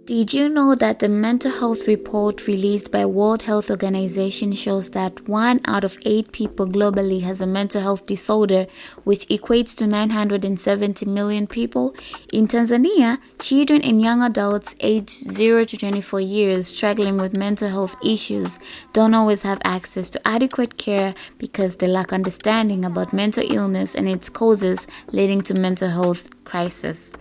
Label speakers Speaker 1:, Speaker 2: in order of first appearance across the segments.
Speaker 1: Did you know that the mental health report released by World Health Organization shows that 1 out of 8 people globally has a mental health disorder, which equates to 970 million people? In Tanzania, children and young adults aged 0 to 24 years struggling with mental health issues don't always have access to adequate care because they lack understanding about mental illness and its causes leading to mental health crisis.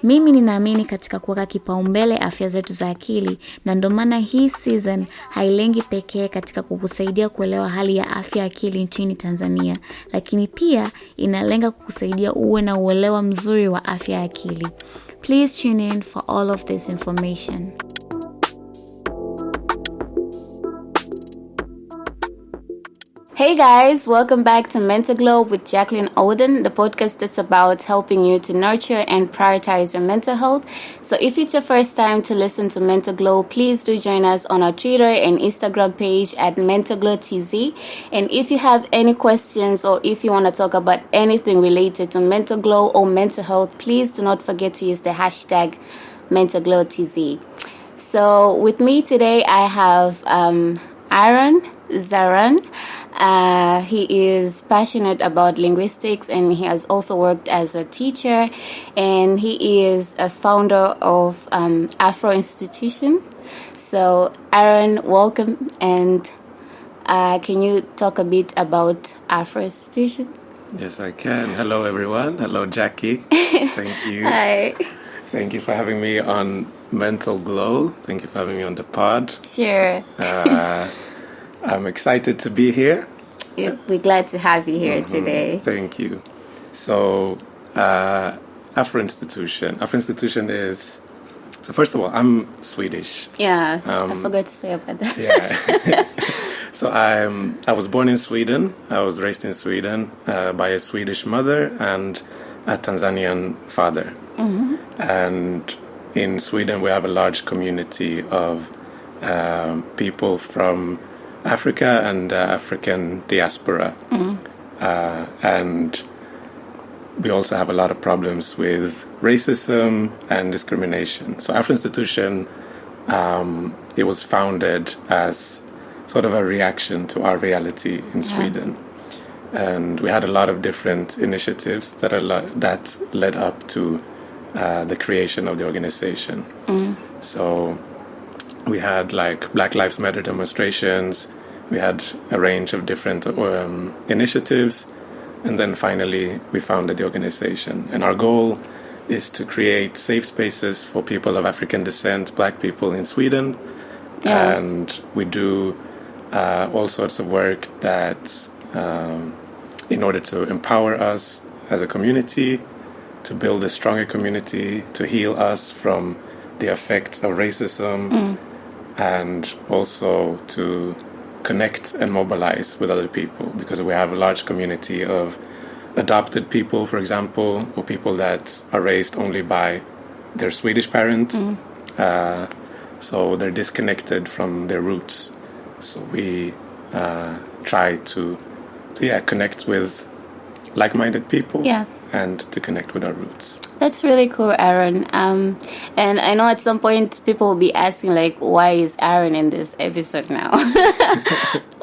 Speaker 1: Mimi ninaamini katika kuweka kipaumbele afya zetu za akili, na ndio maana hii season hailengi pekee katika kukusaidia kuelewa hali ya afya akili nchini Tanzania, lakini pia inalenga kukusaidia uwe na uelewa mzuri wa afya akili. Please tune in for all of this information. Hey guys, welcome back to Mental Glow with Jacqueline Oden, the podcast that's about helping you to nurture and prioritize your mental health. So if it's your first time to listen to Mental Glow, please do join us on our Twitter and Instagram page at Mental Glow TZ. And if you have any questions or if you want to talk about anything related to mental glow or mental health, please do not forget to use the hashtag Mental Glow TZ. So with me today, I have Aron Zahran. He is passionate about linguistics, and he has also worked as a teacher, and he is a founder of Afro Institution. So Aron, welcome, and can you talk a bit about Afro Institution?
Speaker 2: Yes, I can. Hello everyone. Hello Jackie. Thank you.
Speaker 1: Hi.
Speaker 2: Thank you for having me on Mental Glow. Thank you for having me on the pod.
Speaker 1: Sure.
Speaker 2: I'm excited to be here.
Speaker 1: We're glad to have you here today.
Speaker 2: Thank you. So, Afro Institution. Afro Institution is... So first of all, I'm Swedish.
Speaker 1: Yeah, I forgot to say about that.
Speaker 2: Yeah. So I was born in Sweden. I was raised in Sweden by a Swedish mother and a Tanzanian father. Mm-hmm. And in Sweden, we have a large community of people from Africa and African diaspora. Mm. And we also have a lot of problems with racism and discrimination. So Afro Institution, it was founded as sort of a reaction to our reality in Sweden. And we had a lot of different initiatives that led up to the creation of the organization. Mm. So we had like Black Lives Matter demonstrations, we had a range of different initiatives, and then finally we founded the organization. And our goal is to create safe spaces for people of African descent, Black people in Sweden. Yeah. And we do all sorts of work that, in order to empower us as a community, to build a stronger community, to heal us from the effects of racism, and also to connect and mobilize with other people, because we have a large community of adopted people, for example, or people that are raised only by their Swedish parents. So they're disconnected from their roots. So we try to connect with like-minded people and to connect with our roots.
Speaker 1: That's really cool, Aron. And I know at some point people will be asking, like, why is Aron in this episode now?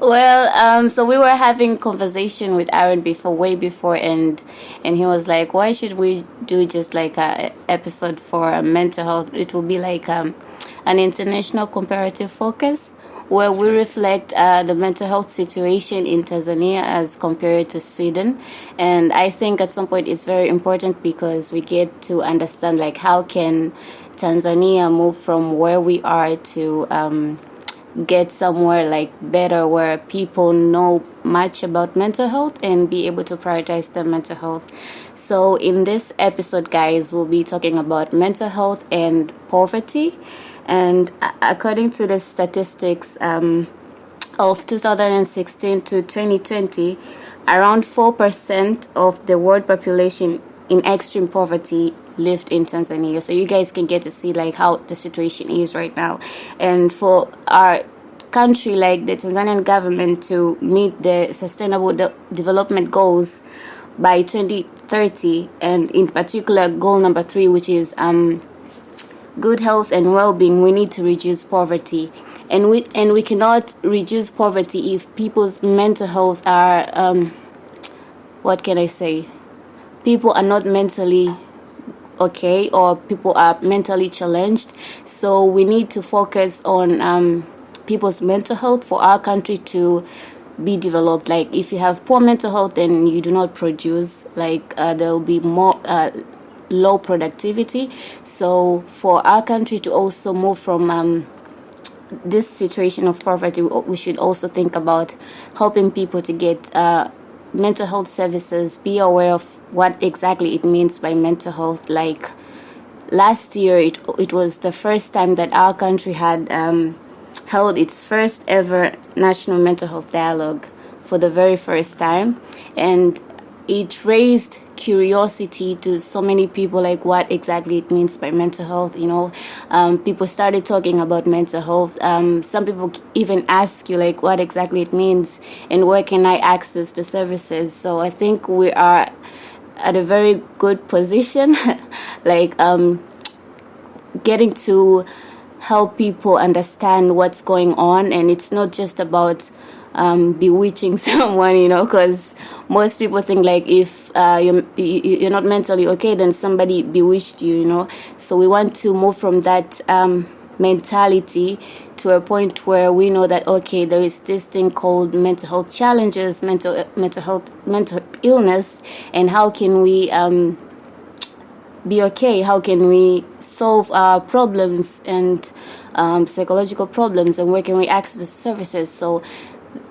Speaker 1: Well, so we were having conversation with Aron way before, and he was like, why should we do just like a episode for mental health? It will be like an international comparative focus, where we reflect the mental health situation in Tanzania as compared to Sweden. And I think at some point it's very important because we get to understand like how can Tanzania move from where we are to get somewhere like better, where people know much about mental health and be able to prioritize their mental health. So in this episode, guys, we'll be talking about mental health and poverty. And according to the statistics of 2016 to 2020, around 4% of the world population in extreme poverty lived in Tanzania. So you guys can get to see like how the situation is right now. And for our country, like the Tanzanian government, to meet the sustainable development goals by 2030, and in particular goal number 3, which is good health and well-being, we need to reduce poverty. And we cannot reduce poverty if people's mental health are, what can I say? People are not mentally okay, or people are mentally challenged. So we need to focus on people's mental health for our country to be developed. Like, if you have poor mental health, then you do not produce. Like, there will be more low productivity. So for our country to also move from this situation of poverty, we should also think about helping people to get mental health services, be aware of what exactly it means by mental health. Like, last year, it was the first time that our country had held its first ever national mental health dialogue for the very first time, and it raised curiosity to so many people, like what exactly it means by mental health. People started talking about mental health. Some people even ask you, like, what exactly it means and where can I access the services. So I think we are at a very good position, like getting to help people understand what's going on. And it's not just about bewitching someone, because most people think, like, if you're not mentally okay, then somebody bewitched you. So we want to move from that mentality to a point where we know that, okay, there is this thing called mental health challenges, mental illness, and how can we be okay? How can we solve our problems and psychological problems, and where can we access the services? So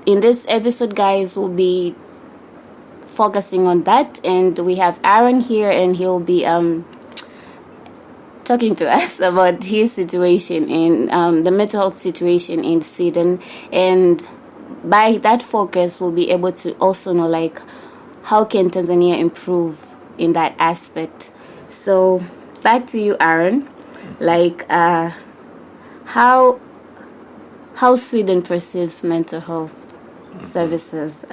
Speaker 1: in this episode, guys, we'll be focusing on that, and we have Aron here, and he'll be talking to us about his situation in the mental health situation in Sweden. And by that focus, we'll be able to also know, like, how can Tanzania improve in that aspect. So back to you, Aron. Like, how Sweden perceives mental health services.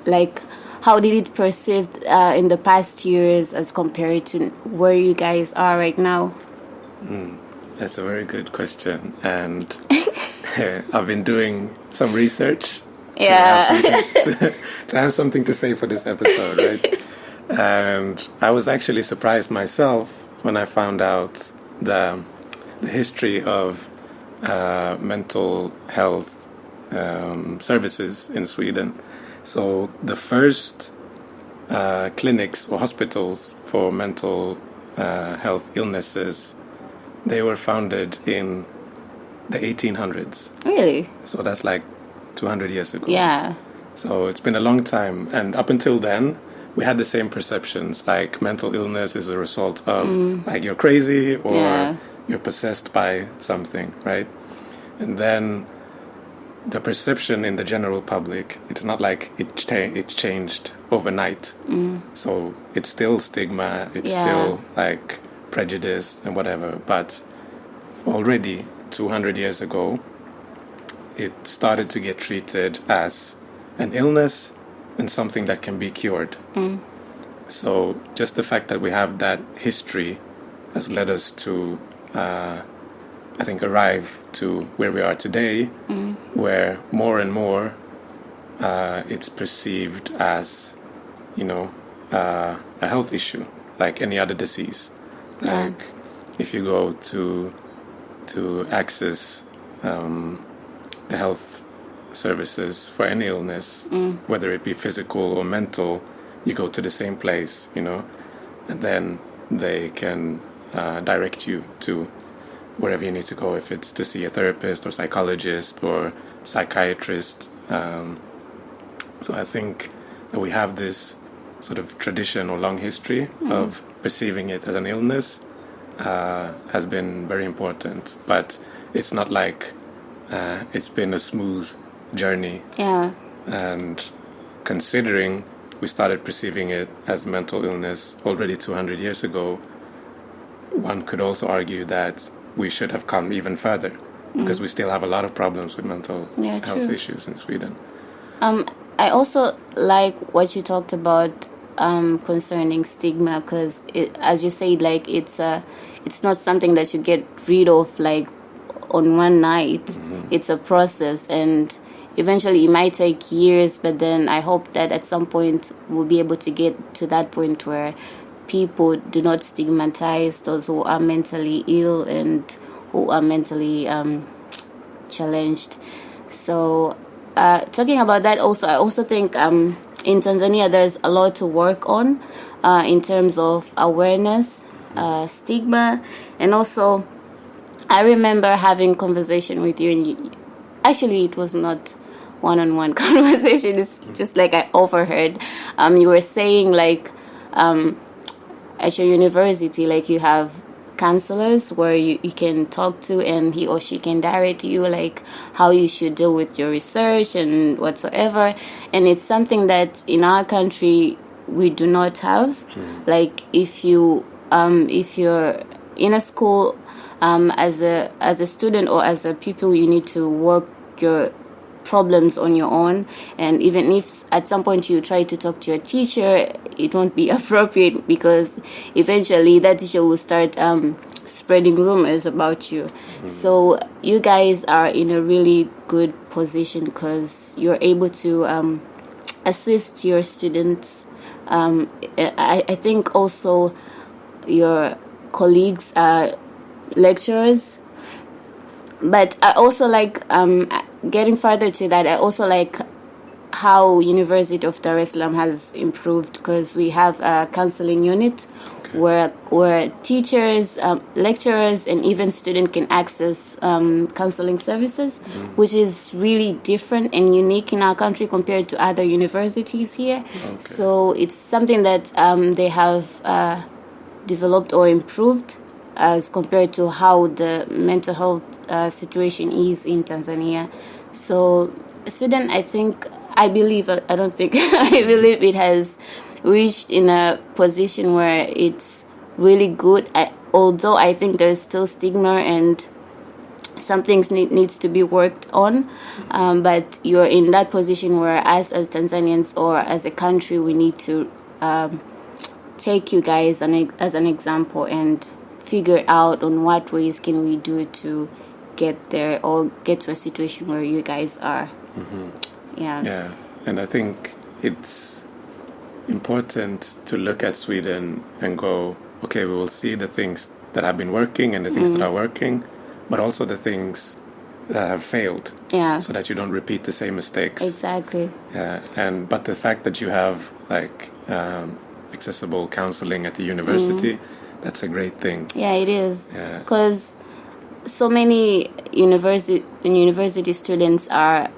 Speaker 1: Like, how did it perceive in the past years as compared to where you guys are right now?
Speaker 2: That's a very good question, and I've been doing some research to have something to say for this episode, right? And I was actually surprised myself when I found out the history of mental health services in Sweden. So the first clinics or hospitals for mental health illnesses, they were founded in the 1800s.
Speaker 1: Really?
Speaker 2: So that's like 200 years ago.
Speaker 1: Yeah.
Speaker 2: So it's been a long time. And up until then, we had the same perceptions, like mental illness is a result of like you're crazy or you're possessed by something, right? And then the perception in the general public, it's not like it changed overnight. So it's still stigma, it's still like prejudice and whatever. But already 200 years ago, it started to get treated as an illness and something that can be cured. So just the fact that we have that history has led us to I think arrive to where we are today, where more and more it's perceived as, a health issue, like any other disease. Like if you go to access the health services for any illness, whether it be physical or mental, you go to the same place, and then they can direct you to wherever you need to go, if it's to see a therapist or psychologist or psychiatrist. So I think that we have this sort of tradition or long history of perceiving it as an illness has been very important. But it's not like it's been a smooth journey.
Speaker 1: Yeah.
Speaker 2: And considering we started perceiving it as mental illness already 200 years ago, one could also argue that we should have come even further, because we still have a lot of problems with mental health issues in Sweden.
Speaker 1: I also like what you talked about concerning stigma, because as you said, like it's not something that you get rid of like on one night. It's a process, and eventually it might take years, but then I hope that at some point we'll be able to get to that point where people do not stigmatize those who are mentally ill and who are mentally challenged. So talking about that also, I also think in Tanzania there's a lot to work on in terms of awareness, stigma, and also I remember having conversation with you, and actually it was not one-on-one conversation, it's just like I overheard. You were saying like at your university, like you have counselors where you can talk to, and he or she can direct you like how you should deal with your research and whatsoever. And it's something that in our country we do not have. Like if you're in a school as a student or as a pupil, you need to work your problems on your own, and even if at some point you try to talk to your teacher, it won't be appropriate, because eventually that teacher will start spreading rumors about you. So you guys are in a really good position because you're able to assist your students. I think also your colleagues are lecturers, but I also like getting further to that, I also like how University of Dar es Salaam has improved, because we have a counseling unit where teachers, lecturers, and even students can access counseling services, which is really different and unique in our country compared to other universities here. So it's something that they have developed or improved as compared to how the mental health situation is in Tanzania. So Sweden, I believe it has reached in a position where it's really good. Although I think there's still stigma and some things needs to be worked on, but you're in that position where us as Tanzanians or as a country, we need to take you guys as an example and figure out on what ways can we do to get there or get to a situation where you guys are. Yeah,
Speaker 2: and I think it's important to look at Sweden and go, okay, we will see the things that have been working and the things that are working, but also the things that have failed, so that you don't repeat the same mistakes.
Speaker 1: Exactly.
Speaker 2: But the fact that you have like accessible counseling at the university, that's a great thing.
Speaker 1: Yeah, it is, because so many university students are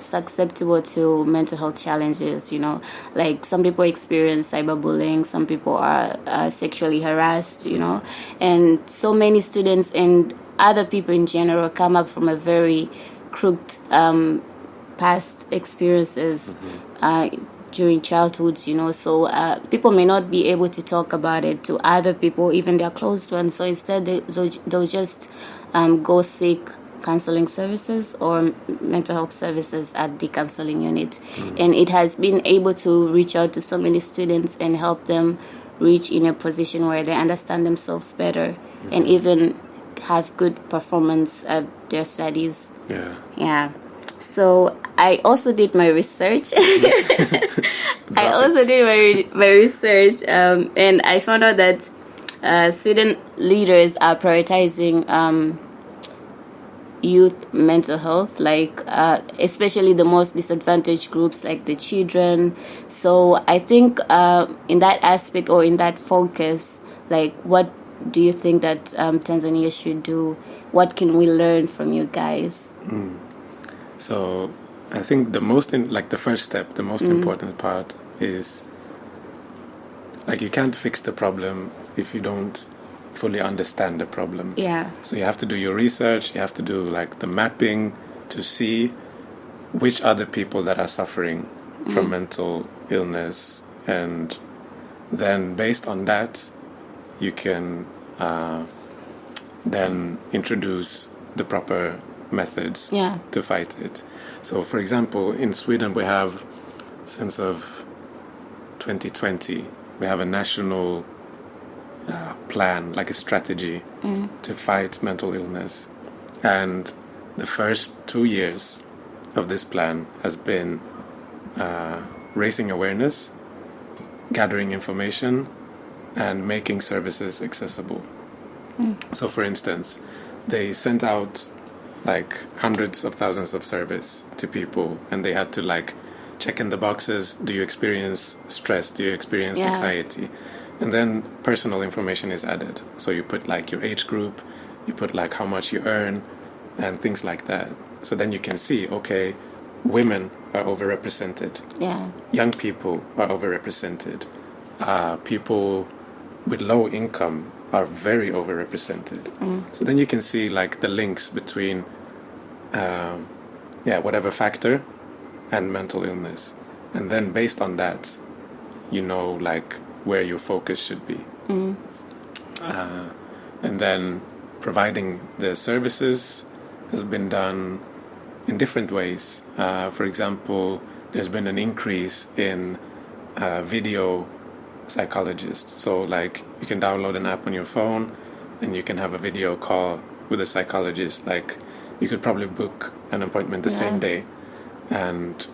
Speaker 1: susceptible to mental health challenges, you know, like some people experience cyberbullying, some people are sexually harassed, you know, and so many students and other people in general come up from a very crooked past experiences during childhoods, you know, so people may not be able to talk about it to other people, even their close ones, so instead they'll just go seek counseling services or mental health services at the counseling unit. And it has been able to reach out to so many students and help them reach in a position where they understand themselves better and even have good performance at their studies. So I also did my research. And I found out that Sweden leaders are prioritizing youth mental health, like especially the most disadvantaged groups like the children. So I think in that aspect or in that focus, like what do you think that Tanzania should do? What can we learn from you guys?
Speaker 2: So I think the most important part is like you can't fix the problem if you don't fully understand the problem. So you have to do your research, you have to do like the mapping to see which are the people that are suffering from mental illness, and then based on that you can then introduce the proper methods to fight it. So for example, in Sweden we have since of 2020, we have a national plan, like a strategy to fight mental illness. And the first 2 years of this plan has been raising awareness, gathering information, and making services accessible. So, for instance, they sent out like hundreds of thousands of surveys to people, and they had to like check in the boxes. Do you experience stress? Do you experience anxiety? And then personal information is added. So you put like your age group, you put like how much you earn, and things like that. So then you can see, okay, women are overrepresented.
Speaker 1: Yeah.
Speaker 2: Young people are overrepresented. People with low income are very overrepresented. So then you can see like the links between whatever factor and mental illness. And then based on that, you know like where your focus should be. And then providing the services has been done in different ways. For example, there's been an increase in video psychologists. So like you can download an app on your phone and you can have a video call with a psychologist. Like you could probably book an appointment the same day. And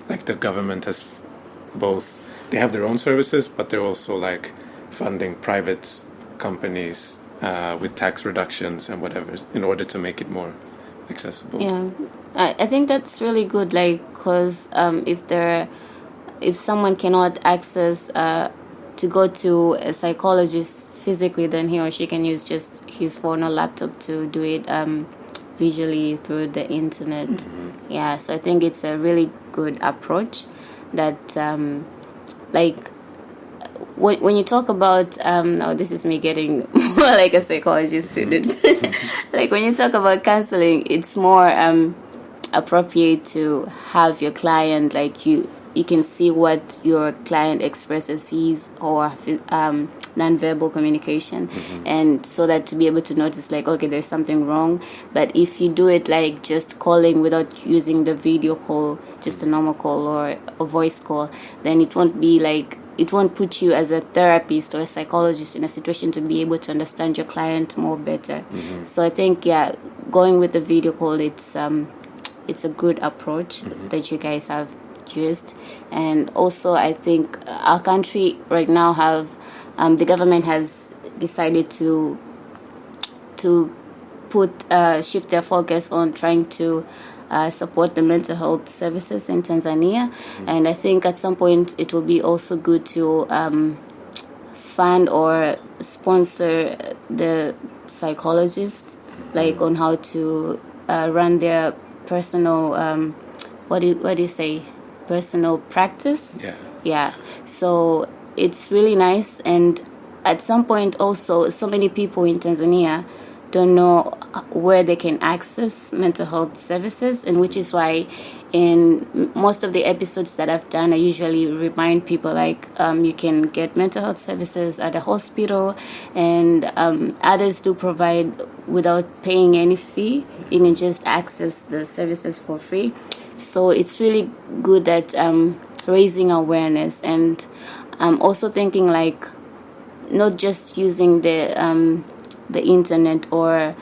Speaker 2: like the government has both, they have their own services, but they're also like funding private companies with tax reductions and whatever in order to make it more accessible.
Speaker 1: Yeah, I think that's really good. Like, because if someone cannot access to go to a psychologist physically, then he or she can use just his phone or laptop to do it visually through the internet. Yeah, so I think it's a really good approach that like when you talk about this is me getting more like a psychology student. Like when you talk about counseling, it's more appropriate to have your client, like you can see what your client expresses, his or non-verbal communication, and so that to be able to notice like, okay, there's something wrong. But if you do it like just calling without using the video call, just a normal call or a voice call, then it won't be like, it won't put you as a therapist or a psychologist in a situation to be able to understand your client more better. So I think going with the video call, it's a good approach that you guys have used. And also I think our country right now have the government has decided to shift their focus on trying to support the mental health services in Tanzania. And I think at some point it will be also good to fund or sponsor the psychologists, like on how to run their personal what do you say, personal practice. So it's really nice. And at some point also, so many people in Tanzania don't know where they can access mental health services, and which is why in most of the episodes that I've done, I usually remind people like you can get mental health services at a hospital, and others do provide without paying any fee. You can just access the services for free. So it's really good that raising awareness, and also thinking like not just using the internet or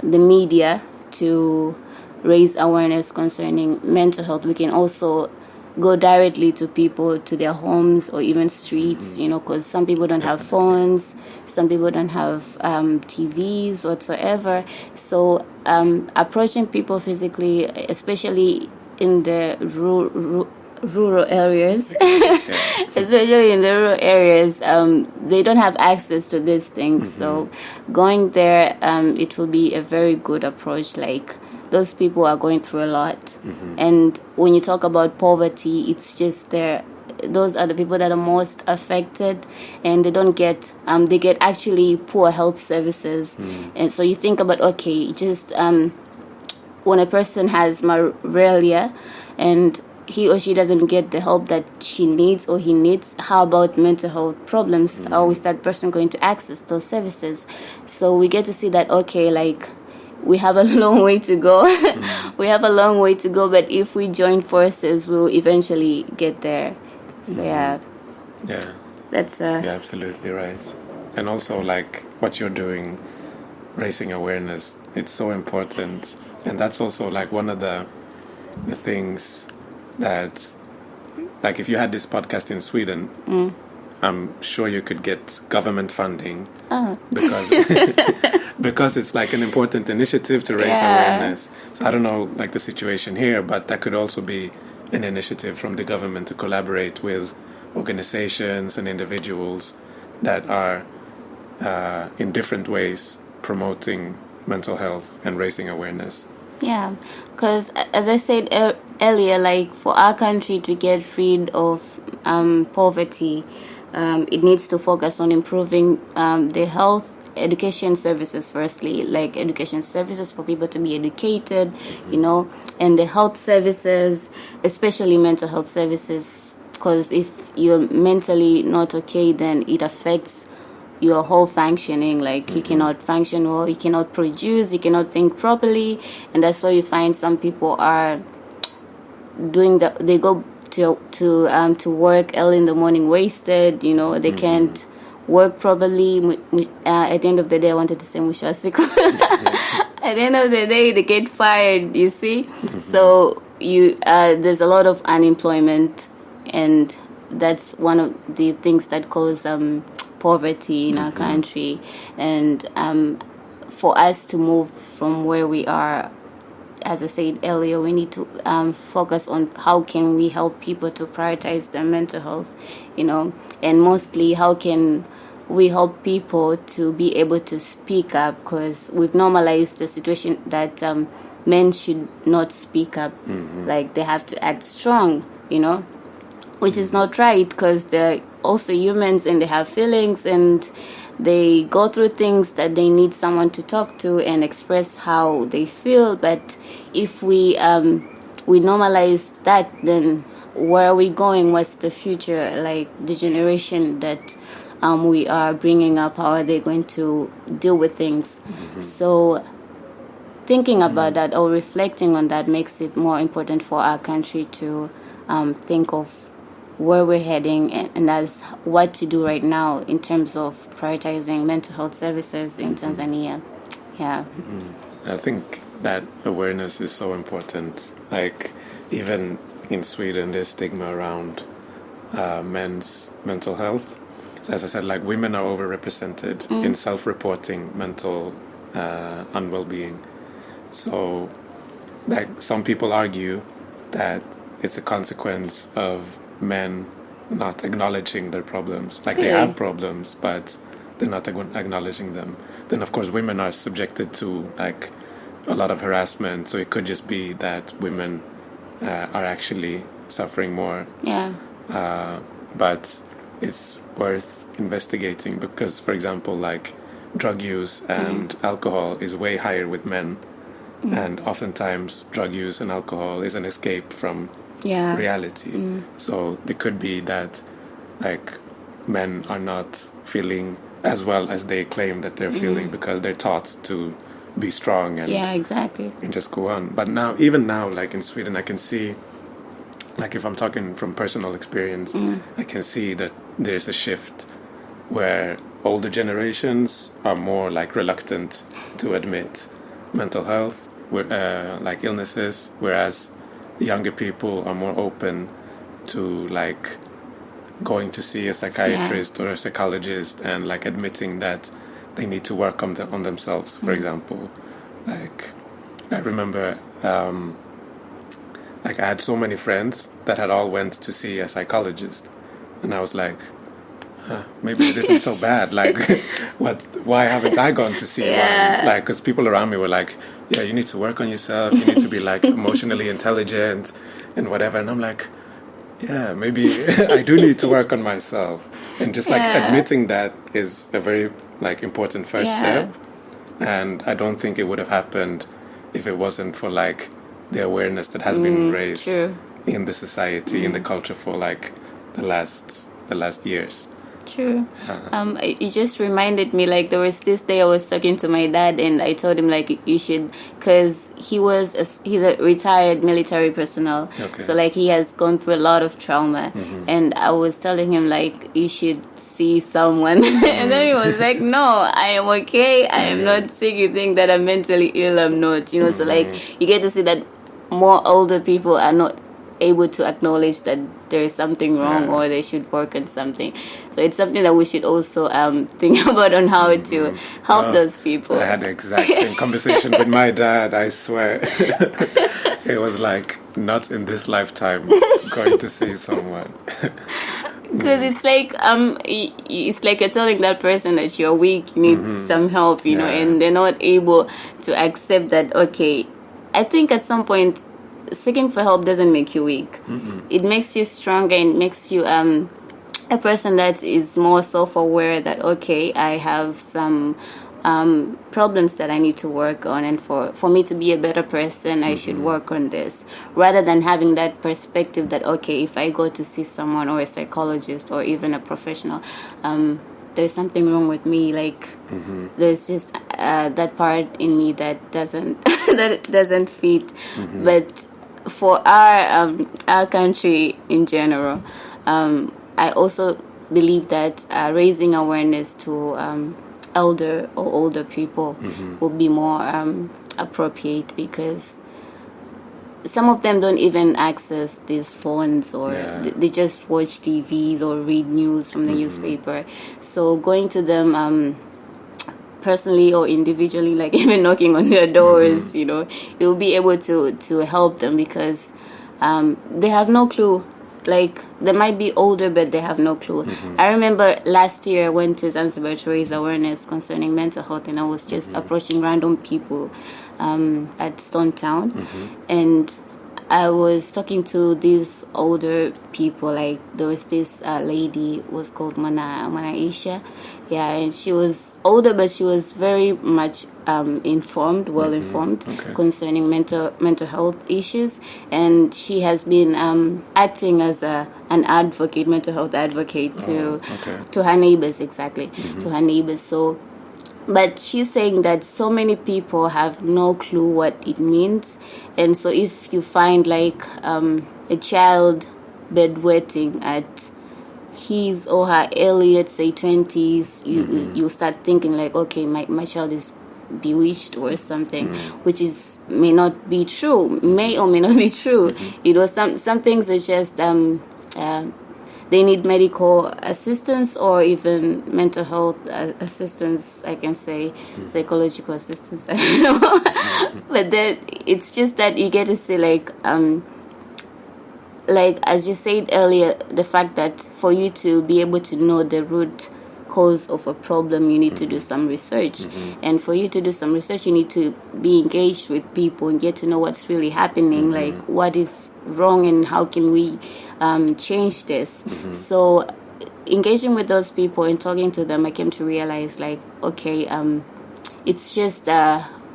Speaker 1: the media to raise awareness concerning mental health. We can also go directly to people, to their homes or even streets, because some people don't have phones, some people don't have TVs whatsoever. So approaching people physically, especially in the rural areas, especially in the rural areas, they don't have access to these things. So going there, it will be a very good approach. Like, those people are going through a lot. And when you talk about poverty, it's just those are the people that are most affected, and they don't get, they get actually poor health services. And so you think about, okay, just when a person has malaria and he or she doesn't get the help that she needs or he needs, how about mental health problems? How is that person going to access those services? So we get to see that, okay, like, we have a long way to go. We have a long way to go, but if we join forces, we'll eventually get there. So yeah, that's
Speaker 2: you're absolutely right. And also, like, what you're doing, raising awareness, it's so important. And that's also like one of the things that, like, if you had this podcast in Sweden, I'm sure you could get government funding because because it's like an important initiative to raise awareness. So I don't know, like, the situation here, but that could also be an initiative from the government to collaborate with organizations and individuals that are in different ways promoting mental health and raising awareness.
Speaker 1: Yeah, because as I said earlier, like, for our country to get rid of poverty, it needs to focus on improving the health education services firstly, like education services for people to be educated, you know, and the health services, especially mental health services, because if you're mentally not okay, then it affects your whole functioning. Like, you cannot function well, you cannot produce, you cannot think properly, and that's why you find some people are doing they go to work early in the morning wasted, you know, they can't work properly. At the end of the day, I wanted to say mushasiko. At the end of the day, they get fired, you see. So there's a lot of unemployment, and that's one of the things that cause poverty in our country. And for us to move from where we are, as I said earlier, we need to focus on how can we help people to prioritize their mental health, you know, and mostly how can we help people to be able to speak up, because we've normalized the situation that men should not speak up, like they have to act strong, you know, which is not right, because they're also humans and they have feelings and they go through things that they need someone to talk to and express how they feel. But if we normalize that, then where are we going? What's the future? Like, the generation that we are bringing up, how are they going to deal with things? So thinking about that or reflecting on that makes it more important for our country to think of where we're heading and as what to do right now in terms of prioritizing mental health services in Tanzania. Yeah.
Speaker 2: I think that awareness is so important. Like, even in Sweden, there's stigma around men's mental health. So as I said, like, women are overrepresented in self-reporting mental unwell-being. So, like, some people argue that it's a consequence of men not acknowledging their problems. Like, they have problems, but they're not acknowledging them. Then, of course, women are subjected to, like, a lot of harassment. So it could just be that women are actually suffering more.
Speaker 1: Yeah.
Speaker 2: But it's worth investigating because, for example, like, drug use and alcohol is way higher with men. And oftentimes drug use and alcohol is an escape from reality. So it could be that, like, men are not feeling as well as they claim that they're feeling because they're taught to be strong and and just go on. But now, even now, like in Sweden, I can see, like, if I'm talking from personal experience, I can see that there's a shift where older generations are more, like, reluctant to admit mental health, like illnesses, whereas the younger people are more open to, like, going to see a psychiatrist or a psychologist and, like, admitting that they need to work on themselves, for example. Like, I remember, like, I had so many friends that had all went to see a psychologist, and I was like, maybe it isn't so bad. Like, why haven't I gone to see one? Like, because people around me were like, yeah, you need to work on yourself, you need to be, like, emotionally intelligent and whatever. And I'm like, yeah, maybe I do need to work on myself. And just, like, admitting that is a very, like, important first step. And I don't think it would have happened if it wasn't for, like, the awareness that has been raised in the society, in the culture for, like, the last years.
Speaker 1: True. It just reminded me, like, there was this day I was talking to my dad, and I told him, like, you should, because he's a retired military personnel,
Speaker 2: Okay.
Speaker 1: so like he has gone through a lot of trauma, and I was telling him, like, you should see someone, and then he was like, no, I am okay, I am not sick. You think that I'm mentally ill? I'm not. You know, so like you get to see that more older people are not able to acknowledge that there is something wrong or they should work on something. So it's something that we should also think about on how to help those people.
Speaker 2: I had the exact same conversation with my dad, I swear. It was like, not in this lifetime going to see someone.
Speaker 1: Because it's like you're telling that person that you're weak, you need some help, you know, and they're not able to accept that. Okay, I think at some point seeking for help doesn't make you weak. It makes you stronger, and makes you a person that is more self-aware that, okay, I have some problems that I need to work on, and for me to be a better person, I should work on this, rather than having that perspective that, okay, if I go to see someone or a psychologist or even a professional, there's something wrong with me. Like there's just that part in me that doesn't that doesn't fit. But for our country in general, I also believe that raising awareness to elder or older people would be more appropriate, because some of them don't even access these phones, or they just watch TVs or read news from the newspaper. So going to them personally or individually, like even knocking on their doors, you know, you'll be able to help them, because they have no clue. Like, they might be older, but they have no clue. I remember last year I went to Zanzibar to raise awareness concerning mental health, and I was just approaching random people at Stone Town, and I was talking to these older people. Like, there was this lady was called Mana Isha, and she was older, but she was very much well informed concerning mental health issues, and she has been acting as an advocate, mental health advocate to her neighbors, to her neighbors. So, but she's saying that so many people have no clue what it means, and so if you find like a child bedwetting at his or her early, let's say 20s, you start thinking like, okay, my child is bewitched or something, which may not be true, may or may not be true. You know, some things are just they need medical assistance or even mental health assistance, I can say, psychological assistance, I don't know. But then it's just that you get to see like as you said earlier, the fact that for you to be able to know the root cause of a problem, you need to do some research, and for you to do some research, you need to be engaged with people and get to know what's really happening, like what is wrong and how can we change this. So engaging with those people and talking to them, I came to realize like, okay, it's just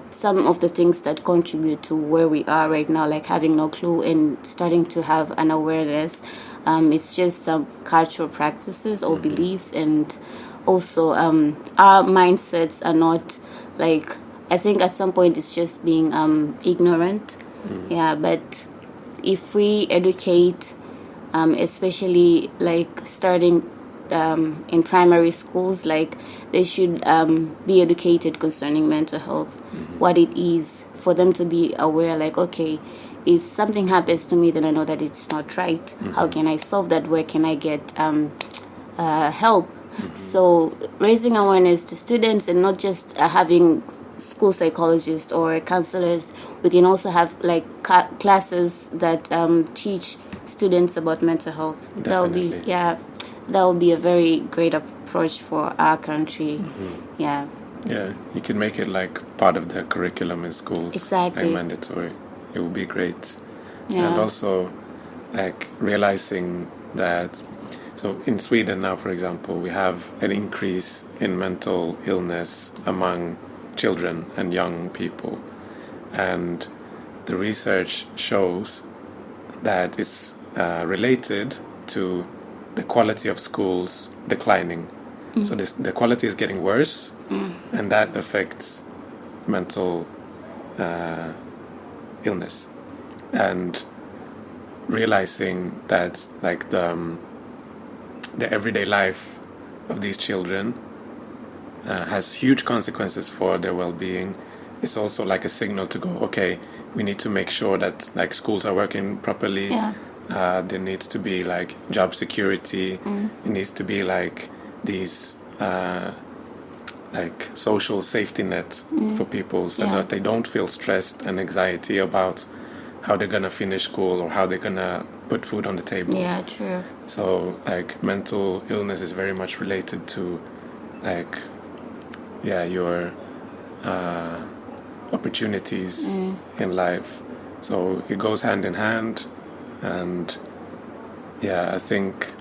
Speaker 1: some of the things that contribute to where we are right now, like having no clue and starting to have an awareness. It's just some cultural practices or beliefs, and also our mindsets are not like, I think at some point it's just being ignorant. But if we educate, especially like starting in primary schools, like they should be educated concerning mental health, what it is, for them to be aware, like, okay, if something happens to me, then I know that it's not right. How can I solve that? Where can I get help? So raising awareness to students, and not just having school psychologists or counselors, we can also have like classes that teach students about mental health.
Speaker 2: Definitely.
Speaker 1: That will be a very great approach for our country. Yeah,
Speaker 2: you can make it like part of the curriculum in schools.
Speaker 1: Exactly.
Speaker 2: Like mandatory. It would be great.
Speaker 1: Yeah.
Speaker 2: And also like realizing that, so in Sweden now, for example, we have an increase in mental illness among children and young people, and the research shows that it's related to the quality of schools declining. So the quality is getting worse, and that affects mental illness. And realizing that like the everyday life of these children has huge consequences for their well-being. It's also like a signal to go, okay, we need to make sure that like schools are working properly. There needs to be like job security. It needs to be like these like social safety net for people, so that they don't feel stressed and anxiety about how they're gonna finish school or how they're gonna put food on the table.
Speaker 1: Yeah, true.
Speaker 2: So like mental illness is very much related to like your opportunities in life. So it goes hand in hand, and I think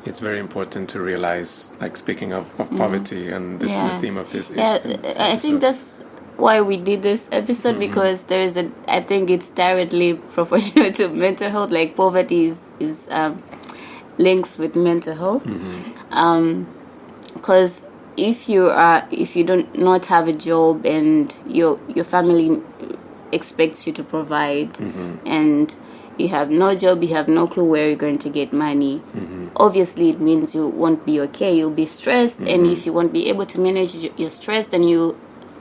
Speaker 2: it's very important to realize, like speaking of poverty and the theme of this
Speaker 1: I think that's why we did this episode, because I think it's directly proportional to mental health. Like poverty is links with mental health, because if you don't not have a job and your family expects you to provide, and you have no job, you have no clue where you're going to get money, obviously it means you won't be okay, you'll be stressed, and if you won't be able to manage your stress, then you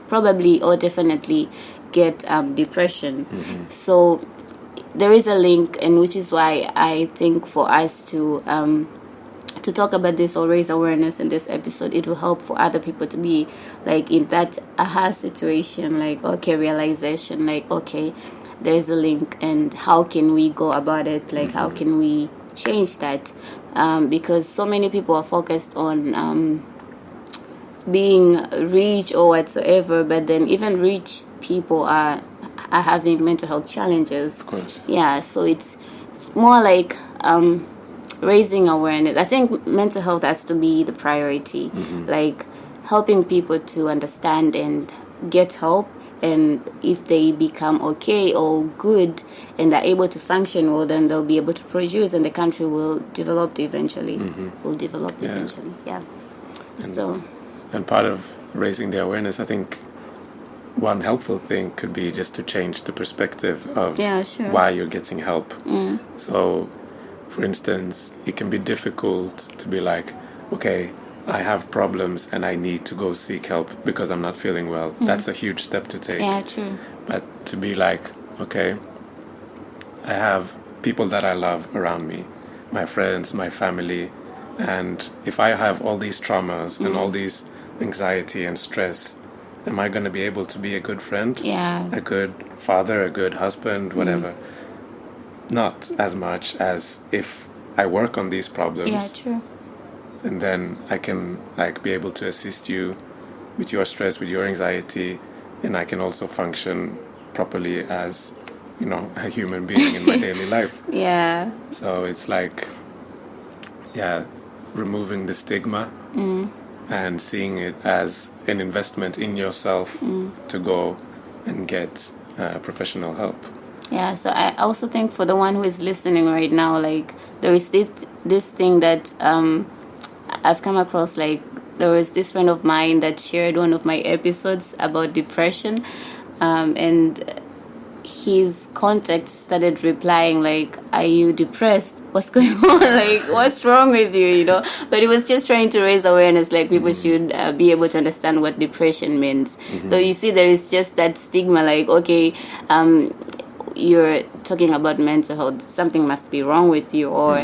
Speaker 1: probably or definitely get depression. So there is a link, and which is why I think for us to talk about this or raise awareness in this episode, it will help for other people to be like in that aha situation, like okay, realization, like okay, there is a link, and how can we go about it, like how can we change that, because so many people are focused on being rich or whatsoever, but then even rich people are having mental health challenges.
Speaker 2: Of course.
Speaker 1: Yeah, so it's more like raising awareness. I think mental health has to be the priority, like helping people to understand and get help, and if they become okay or good and are able to function well, then they'll be able to produce, and the country will develop eventually.
Speaker 2: And part of raising the awareness, I think one helpful thing could be just to change the perspective of why you're getting help. So, for instance, it can be difficult to be like, okay, I have problems and I need to go seek help because I'm not feeling well. That's a huge step to take.
Speaker 1: Yeah, true.
Speaker 2: But to be like, okay, I have people that I love around me, my friends, my family, and if I have all these traumas and all these anxiety and stress, am I going to be able to be a good friend?
Speaker 1: Yeah.
Speaker 2: A good father, a good husband, whatever? Not as much as if I work on these problems.
Speaker 1: Yeah, true.
Speaker 2: And then I can like be able to assist you with your stress, with your anxiety, and I can also function properly as, you know, a human being in my daily life.
Speaker 1: Yeah.
Speaker 2: So it's like, removing the stigma and seeing it as an investment in yourself to go and get professional help.
Speaker 1: Yeah, so I also think for the one who is listening right now, like there is this thing that I've come across. Like there was this friend of mine that shared one of my episodes about depression, and his contacts started replying like, "Are you depressed? What's going on? Like, what's wrong with you?" You know. But he was just trying to raise awareness, like people should be able to understand what depression means. So you see, there is just that stigma, like, okay, you're talking about mental health, something must be wrong with you, or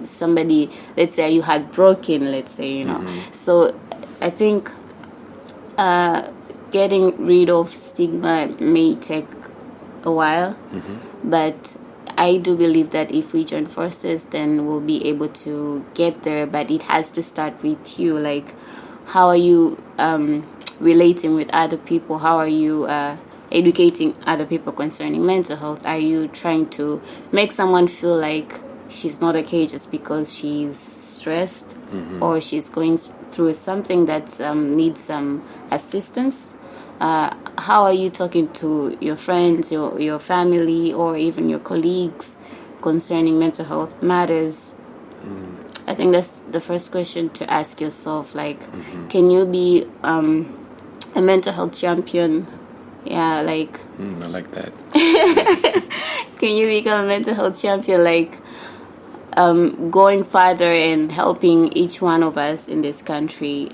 Speaker 1: somebody, let's say you had broken, let's say, you know. So I think getting rid of stigma may take a while, but I do believe that if we join forces, then we'll be able to get there. But it has to start with you. Like, how are you relating with other people? How are you educating other people concerning mental health? Are you trying to make someone feel like she's not okay just because she's stressed or she's going through something that needs some assistance? How are you talking to your friends, your family, or even your colleagues concerning mental health matters? I think that's the first question to ask yourself. Like, can you be a mental health champion? Yeah, like.
Speaker 2: I like that.
Speaker 1: Can you become a mental health champion? Like, going further and helping each one of us in this country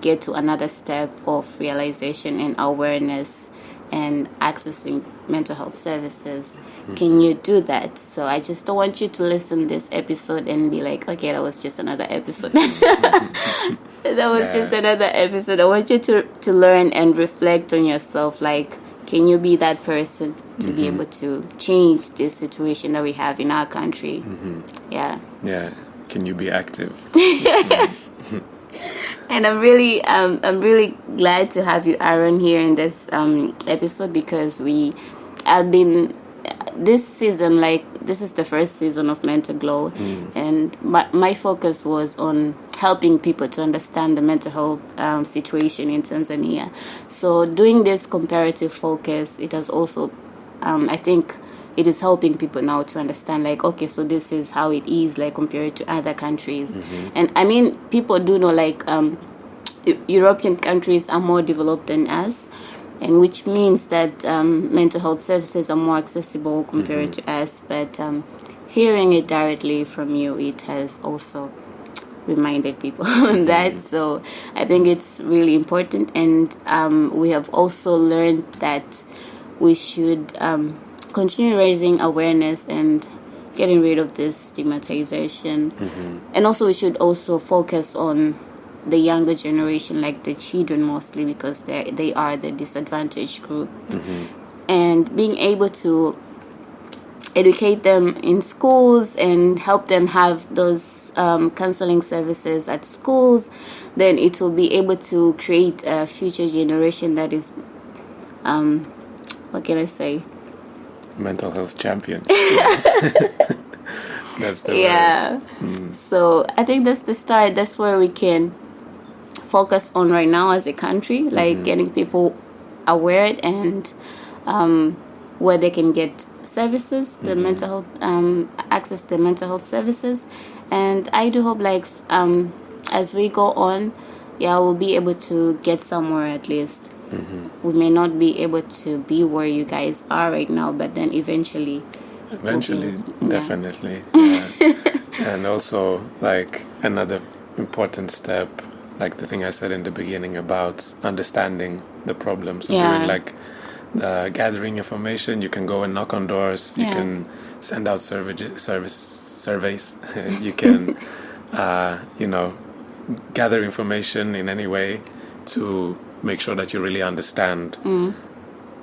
Speaker 1: get to another step of realization and awareness and accessing mental health services. Can you do that? So I just don't want you to listen to this episode and be like, okay, that was just another episode. That was just another episode. I want you to learn and reflect on yourself. Like, can you be that person to be able to change this situation that we have in our country? Yeah.
Speaker 2: Can you be active?
Speaker 1: And I'm really glad to have you, Aron, here in this episode, because I've been this season, like, this is the first season of Mental Glow, and my focus was on helping people to understand the mental health situation in Tanzania. So doing this comparative focus, it has also, I think, it is helping people now to understand, like, okay, so this is how it is, like, compared to other countries. And I mean, people do know, like, European countries are more developed than us, and which means that mental health services are more accessible compared to us. But hearing it directly from you, it has also reminded people that. So I think it's really important, and we have also learned that we should continue raising awareness and getting rid of this stigmatization. And also we should also focus on the younger generation, like the children mostly, because they are the disadvantaged group. And being able to educate them in schools and help them have those counseling services at schools, then it will be able to create a future generation that is, what can I say?
Speaker 2: Mental health champions. That's the word.
Speaker 1: So I think that's the start. That's where we can focus on right now as a country, like getting people aware and where they can get services, the mental health, access to mental health services. And I do hope, like, as we go on, we'll be able to get somewhere at least. We may not be able to be where you guys are right now, but then eventually,
Speaker 2: definitely. And also, like, another important step, like the thing I said in the beginning about understanding the problems. So doing, like, gathering information. You can go and knock on doors. You can send out surveys. You can, gather information in any way to make sure that you really understand,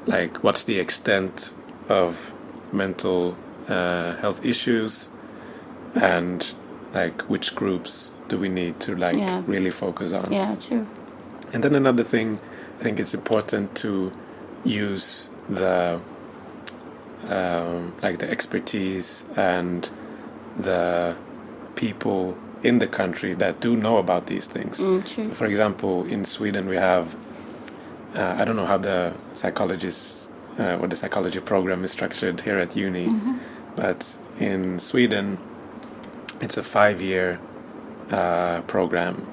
Speaker 2: like, what's the extent of mental health issues, and, like, which groups do we need to, like, really focus on.
Speaker 1: Yeah, true.
Speaker 2: And then another thing, I think it's important to use the like the expertise and the people in the country that do know about these things.
Speaker 1: True.
Speaker 2: So, for example, in Sweden we have I don't know how the psychologists or the psychology program is structured here at uni, but in Sweden it's a 5-year program,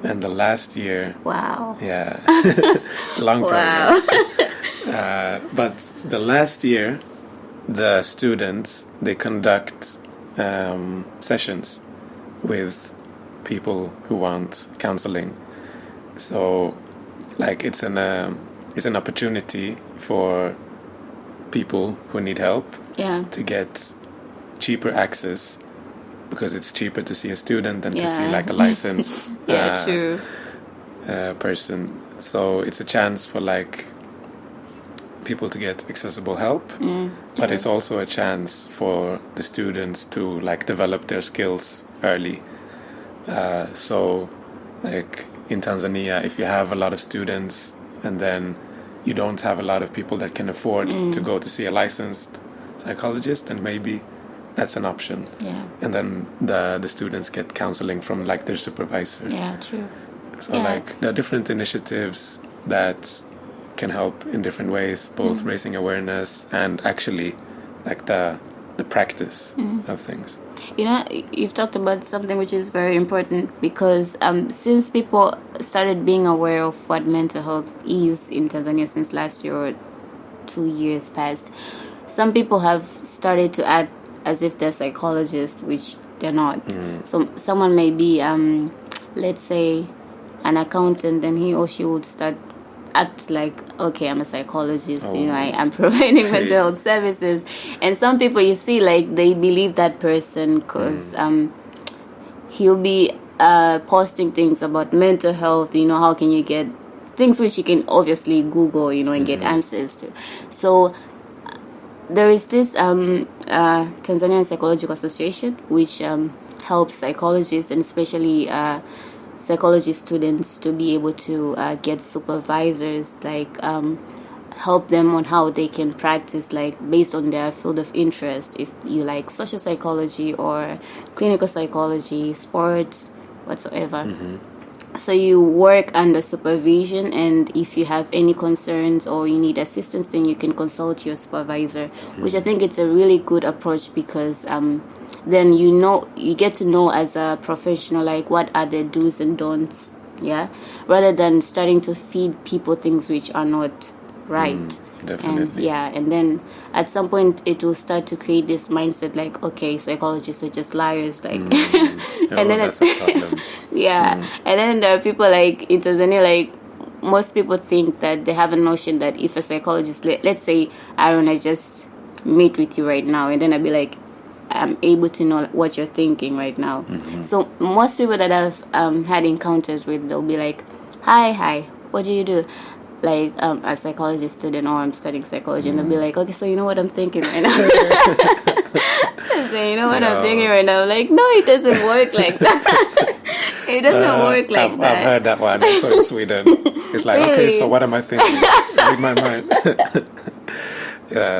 Speaker 2: and the last year, it's a long program. But the last year, the students, they conduct sessions with people who want counseling. So, like, it's an opportunity for people who need help to get cheaper access, because it's cheaper to see a student than to see, like, a licensed person. So it's a chance for, like, people to get accessible help, but it's also a chance for the students to, like, develop their skills early. So, like, in Tanzania, if you have a lot of students and then you don't have a lot of people that can afford to go to see a licensed psychologist, then maybe that's an option. And then the students get counseling from, like, their supervisor.
Speaker 1: True.
Speaker 2: So, like, there are different initiatives that can help in different ways, both raising awareness and actually, like, the practice of things.
Speaker 1: You've talked about something which is very important because since people started being aware of what mental health is in Tanzania since last year or 2 years past, some people have started to act as if they're psychologists, which they're not. So someone may be, let's say, an accountant, and he or she would start act like, okay, I'm a psychologist, I'm providing mental health services. And some people, you see, like, they believe that person because he'll be posting things about mental health, how can you get things which you can obviously Google, and get answers to. So there is this Tanzanian Psychological Association, which helps psychologists and especially psychology students to be able to get supervisors, like help them on how they can practice, like based on their field of interest. If you like social psychology or clinical psychology, sports, whatsoever. So you work under supervision, and if you have any concerns or you need assistance, then you can consult your supervisor, which I think it's a really good approach because then you get to know as a professional, like, what are the do's and don'ts, rather than starting to feed people things which are not right.
Speaker 2: Definitely.
Speaker 1: And then at some point it will start to create this mindset like, okay, psychologists are just liars, like and then
Speaker 2: that's a problem.
Speaker 1: And then there are people like in Tanzania, like most people think that they have a notion that if a psychologist, let's say Aron, I just meet with you right now, and then I'd be like, I'm able to know what you're thinking right now. So most people that I've had encounters with, they'll be like, hi, what do you do? Like a psychology student, or I'm studying psychology, and they'll be like, okay, so you know what I'm thinking right now? So you know what I'm thinking right now? Like, no, it doesn't work like that. It doesn't work like that.
Speaker 2: I've heard that one. So in Sweden, it's like,
Speaker 1: Really?
Speaker 2: okay, so what am I thinking? Read my mind.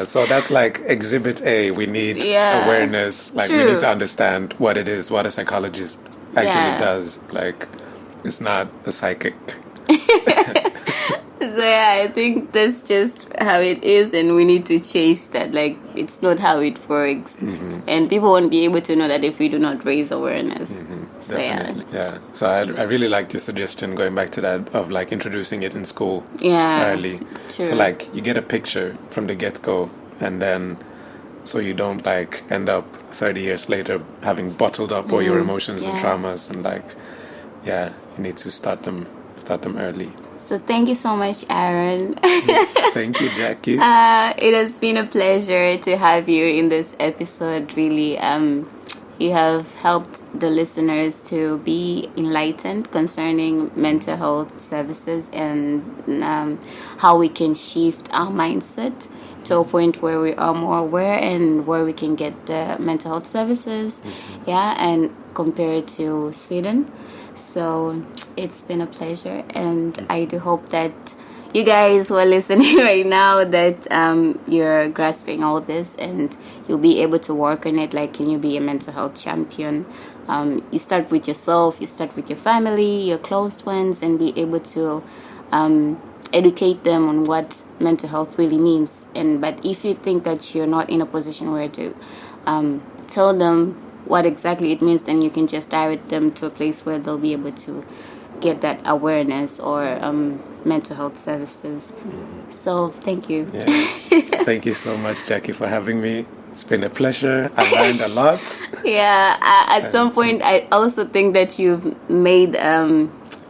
Speaker 2: So that's like exhibit A. We need awareness. Like, we need to understand what it is, what a psychologist actually does. Like, it's not a psychic.
Speaker 1: So I think that's just how it is, and we need to change that. Like, it's not how it works, and people won't be able to know that if we do not raise awareness. So
Speaker 2: So I really liked your suggestion, going back to that, of like introducing it in school early.
Speaker 1: True.
Speaker 2: So like you get a picture from the get-go, and then so you don't like end up 30 years later having bottled up all your emotions and traumas, and like you need to start them early.
Speaker 1: So thank you so much, Aron.
Speaker 2: Thank you, Jackie.
Speaker 1: It has been a pleasure to have you in this episode. Really, you have helped the listeners to be enlightened concerning mental health services and how we can shift our mindset to a point where we are more aware and where we can get the mental health services, and compare it to Sweden. So it's been a pleasure, and I do hope that you guys who are listening right now, that you're grasping all this and you'll be able to work on it. Like, can you be a mental health champion? You start with yourself, you start with your family, your close ones, and be able to educate them on what mental health really means. But if you think that you're not in a position where to tell them what exactly it means, then you can just direct them to a place where they'll be able to get that awareness or mental health services. So thank you.
Speaker 2: Thank you so much, Jackie, for having me. It's been a pleasure. I learned a lot.
Speaker 1: At some point I also think that you've made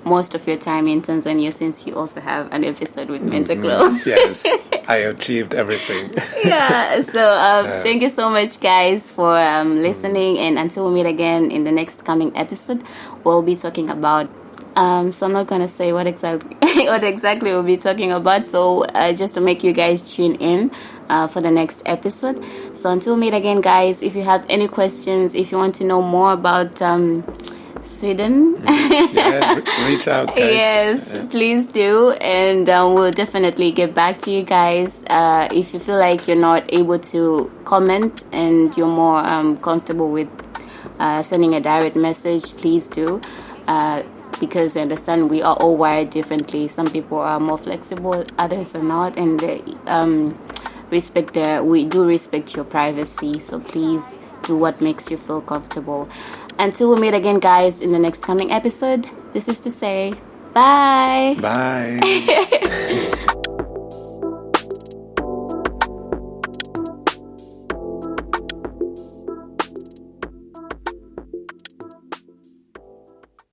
Speaker 1: most of your time in Tanzania, since you also have an episode with Mental Glow.
Speaker 2: Yes, I achieved everything.
Speaker 1: So thank you so much, guys, for listening, and until we meet again in the next coming episode, we'll be talking about so I'm not going to say what exactly we'll be talking about, so just to make you guys tune in for the next episode. So until we meet again, guys, if you have any questions, if you want to know more about Sweden,
Speaker 2: reach out, guys.
Speaker 1: Yes, please do, and we'll definitely get back to you guys. If you feel like you're not able to comment and you're more comfortable with sending a direct message, please do, because I understand we are all wired differently. Some people are more flexible, others are not, and we do respect your privacy, so please do what makes you feel comfortable. Until we meet again, guys, in the next coming episode, this is to say bye.
Speaker 2: Bye.